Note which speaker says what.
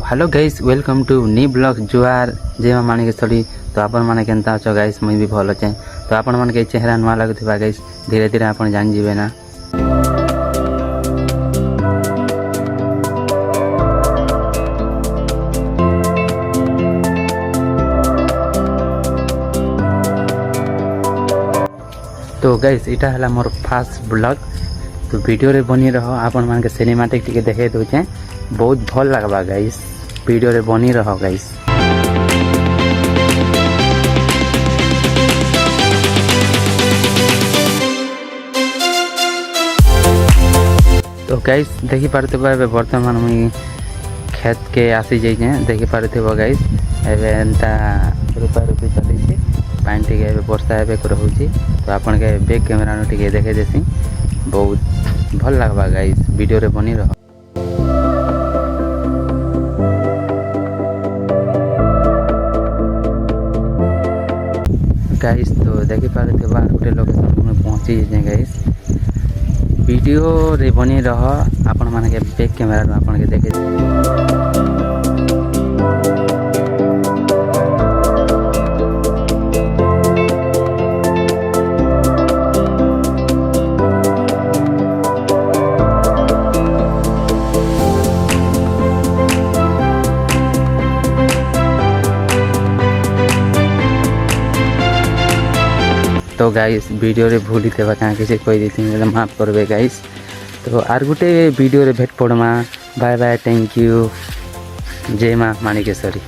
Speaker 1: Hello guys welcome to new blog जुआर जय मां माणिकेश्वरी। तो आपण माने केनता अछ गाइस मुई भी भल अच्छे। तो आपण मन के चेहरा नुआ लगुवा गाइस धीरे धीरे आपण जान जीवे ना। तो गाइस इटा हला मोर फास्ट ब्लॉग। तो वीडियो रे बनी रहो आपण मान के सिनेमैटिक टिके देखे दोचे बहुत भल लगबा गाइस। वीडियो रे बनी रहो गाइस। तो गाइस देखि पारते वर्तमान मुई खेत के आसी जाइए देखि पारते गाइस एबे एंता रुपा रुपी चली पानी टे वर्षा एवं रोचे। तो आपन के बैक कैमेरा टे देखे देसी बहुत भल लगवा गाइस। वीडियो रे बनी रहो। गाइस तो देखि पारते गोटे लोकेशन में पहुंची जाए गाइस। वीडियो रे बनी रहो आपण माने के बैक कैमेरा आपन के देखे। तो गाइस वीडियो रे भूली देवा कहाँ किसी कोई दी माफ करबे गाइस। तो आर गुटे वीडियो रे भेट पड़मा। बाय बाय, थैंक यू, जय मां माणिकेश्वरी।